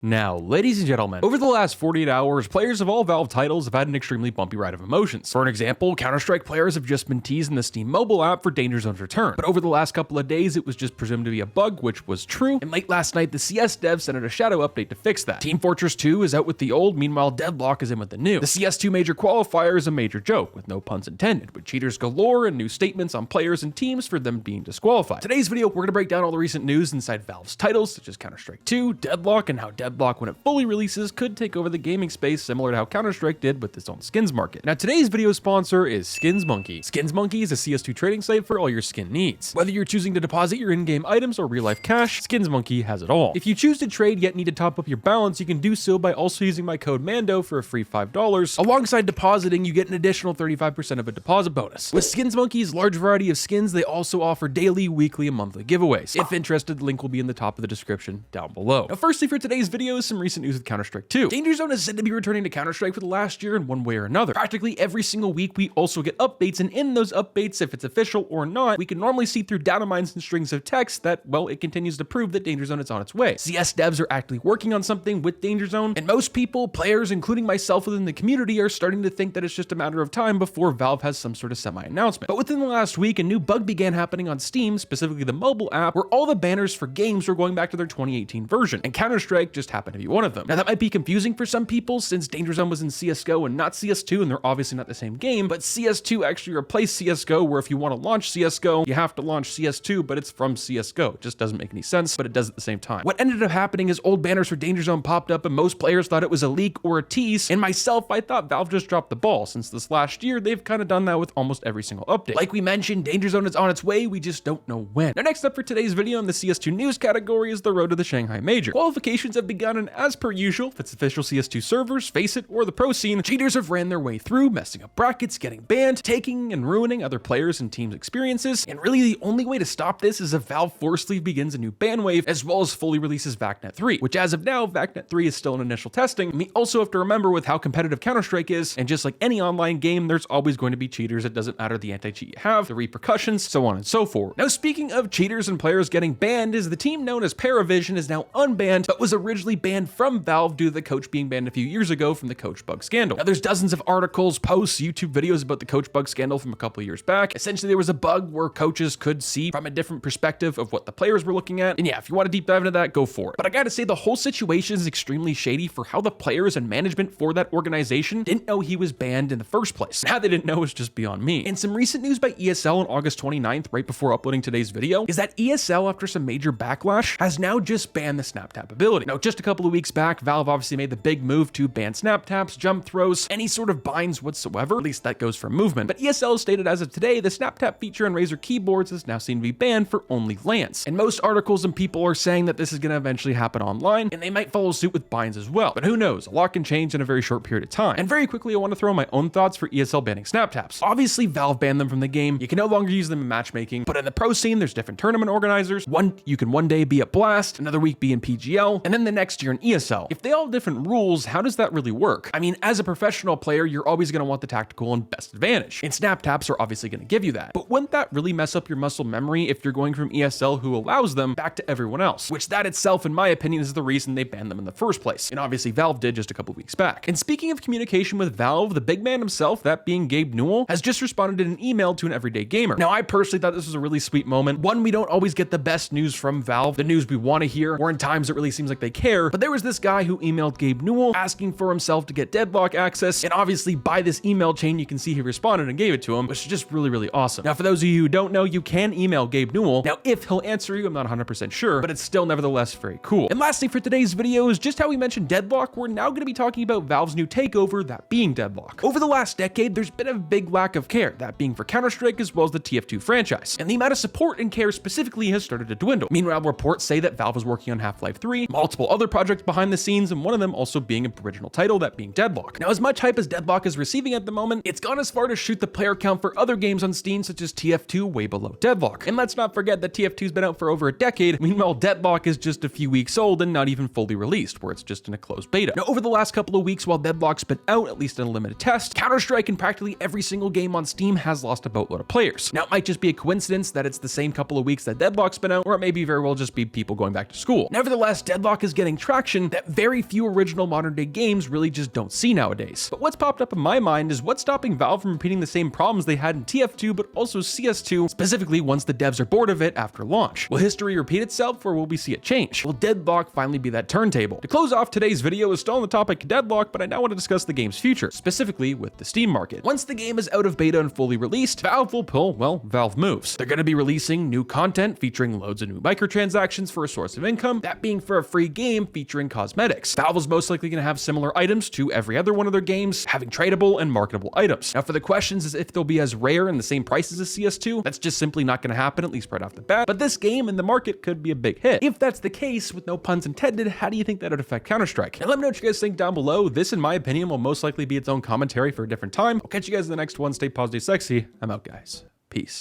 Now, ladies and gentlemen, over the last 48 hours, players of all Valve titles have had an extremely bumpy ride of emotions. For an example, Counter-Strike players have just been teased in the Steam mobile app for Danger Zone's return, but over the last couple of days, it was just presumed to be a bug, which was true, and late last night, the CS devs sent out a shadow update to fix that. Team Fortress 2 is out with the old, meanwhile Deadlock is in with the new. The CS2 major qualifier is a major joke, with no puns intended, with cheaters galore and new statements on players and teams for them being disqualified. Today's video, we're going to break down all the recent news inside Valve's titles, such as Counter-Strike 2, Deadlock, and how Deadlock, when it fully releases, could take over the gaming space similar to how Counter-Strike did with its own skins market. Now, today's video sponsor is Skins Monkey. Skins Monkey is a CS2 trading site for all your skin needs. Whether you're choosing to deposit your in-game items or real-life cash, Skins Monkey has it all. If you choose to trade yet need to top up your balance, you can do so by also using my code MANDO for a free $5. Alongside depositing, you get an additional 35% of a deposit bonus. With Skins Monkey's large variety of skins, they also offer daily, weekly, and monthly giveaways. If interested, the link will be in the top of the description down below. Now, firstly, for today's video is some recent news with Counter-Strike 2. Danger Zone is said to be returning to Counter-Strike for the last year in one way or another. Practically every single week, we also get updates, and in those updates, if it's official or not, we can normally see through data mines and strings of text that, well, it continues to prove that Danger Zone is on its way. CS devs are actively working on something with Danger Zone, and most people, players, including myself within the community, are starting to think that it's just a matter of time before Valve has some sort of semi-announcement. But within the last week, a new bug began happening on Steam, specifically the mobile app, where all the banners for games were going back to their 2018 version, and Counter-Strike just happened to be one of them. Now, that might be confusing for some people since Danger Zone was in CSGO and not CS2, and they're obviously not the same game, but CS2 actually replaced CSGO, where if you want to launch CSGO, you have to launch CS2, but it's from CSGO. It just doesn't make any sense, but it does at the same time. What ended up happening is old banners for Danger Zone popped up, and most players thought it was a leak or a tease, and myself, I thought Valve just dropped the ball, since this last year, they've kind of done that with almost every single update. Like we mentioned, Danger Zone is on its way, we just don't know when. Now, next up for today's video in the CS2 news category is the road to the Shanghai Major. Qualifications have begun, and as per usual, if it's official CS2 servers, Face It, or the pro scene, cheaters have ran their way through, messing up brackets, getting banned, taking and ruining other players and teams' experiences, and really the only way to stop this is if Valve forcefully begins a new ban wave, as well as fully releases VACnet 3, which as of now, VACnet 3 is still in initial testing, and we also have to remember with how competitive Counter-Strike is, and just like any online game, there's always going to be cheaters. It doesn't matter the anti-cheat you have, the repercussions, so on and so forth. Now, speaking of cheaters and players getting banned, is the team known as Paravision is now unbanned, but was originally banned from Valve due to the coach being banned a few years ago from the coach bug scandal. Now, there's dozens of articles, posts, YouTube videos about the coach bug scandal from a couple of years back. Essentially, there was a bug where coaches could see from a different perspective of what the players were looking at. And yeah, if you want to deep dive into that, go for it. But I gotta say, the whole situation is extremely shady for how the players and management for that organization didn't know he was banned in the first place. How they didn't know is just beyond me. And some recent news by ESL on August 29th, right before uploading today's video, is that ESL, after some major backlash, has now just banned the snap tap ability. Now, just a couple of weeks back, Valve obviously made the big move to ban snap taps, jump throws, any sort of binds whatsoever, at least that goes for movement. But ESL stated as of today, the snap tap feature on Razer keyboards is now seen to be banned for only LANs. And most articles and people are saying that this is going to eventually happen online, and they might follow suit with binds as well. But who knows? A lot can change in a very short period of time. And very quickly, I want to throw my own thoughts for ESL banning snap taps. Obviously, Valve banned them from the game. You can no longer use them in matchmaking, but in the pro scene, there's different tournament organizers. You can one day be at Blast, another week be in PGL, and then the next year in ESL. If they all have different rules, how does that really work? I mean, as a professional player, you're always going to want the tactical and best advantage, and snap taps are obviously going to give you that. But wouldn't that really mess up your muscle memory if you're going from ESL, who allows them, back to everyone else? Which that itself, in my opinion, is the reason they banned them in the first place. And obviously Valve did just a couple weeks back. And speaking of communication with Valve, the big man himself, that being Gabe Newell, has just responded in an email to an everyday gamer. Now, I personally thought this was a really sweet moment. One, we don't always get the best news from Valve, the news we want to hear, or in times it really seems like they care. But there was this guy who emailed Gabe Newell asking for himself to get Deadlock access, and obviously by this email chain, you can see he responded and gave it to him, which is just really, really awesome. Now, for those of you who don't know, you can email Gabe Newell. Now, if he'll answer you, I'm not 100% sure, but it's still nevertheless very cool. And lastly, for today's video is just how we mentioned Deadlock, we're now going to be talking about Valve's new takeover, that being Deadlock. Over the last decade, there's been a big lack of care, that being for Counter-Strike as well as the TF2 franchise, and the amount of support and care specifically has started to dwindle. Meanwhile, reports say that Valve is working on Half-Life 3, multiple other projects behind the scenes, and one of them also being an original title, that being Deadlock. Now, as much hype as Deadlock is receiving at the moment, it's gone as far to shoot the player count for other games on Steam, such as TF2, way below Deadlock. And let's not forget that TF2's been out for over a decade, meanwhile Deadlock is just a few weeks old and not even fully released, where it's just in a closed beta. Now, over the last couple of weeks while Deadlock's been out, at least in a limited test, Counter-Strike in practically every single game on Steam has lost a boatload of players. Now, it might just be a coincidence that it's the same couple of weeks that Deadlock's been out, or it may be very well just be people going back to school. Nevertheless, Deadlock is getting gaining traction that very few original modern day games really just don't see nowadays. But what's popped up in my mind is what's stopping Valve from repeating the same problems they had in TF2 but also CS2, specifically once the devs are bored of it after launch. Will history repeat itself, or will we see it change? Will Deadlock finally be that turntable? To close off today's video is still on the topic of Deadlock, but I now want to discuss the game's future, specifically with the Steam market. Once the game is out of beta and fully released, Valve will pull, well, Valve moves. They're going to be releasing new content featuring loads of new microtransactions for a source of income, that being for a free game featuring cosmetics. Valve is most likely going to have similar items to every other one of their games, having tradable and marketable items. Now for the questions is if they'll be as rare and the same prices as CS2, that's just simply not going to happen, at least right off the bat, but this game in the market could be a big hit. If that's the case, with no puns intended, how do you think that would affect Counter-Strike? And let me know what you guys think down below. This, in my opinion, will most likely be its own commentary for a different time. I'll catch you guys in the next one. Stay positive, sexy. I'm out, guys. Peace.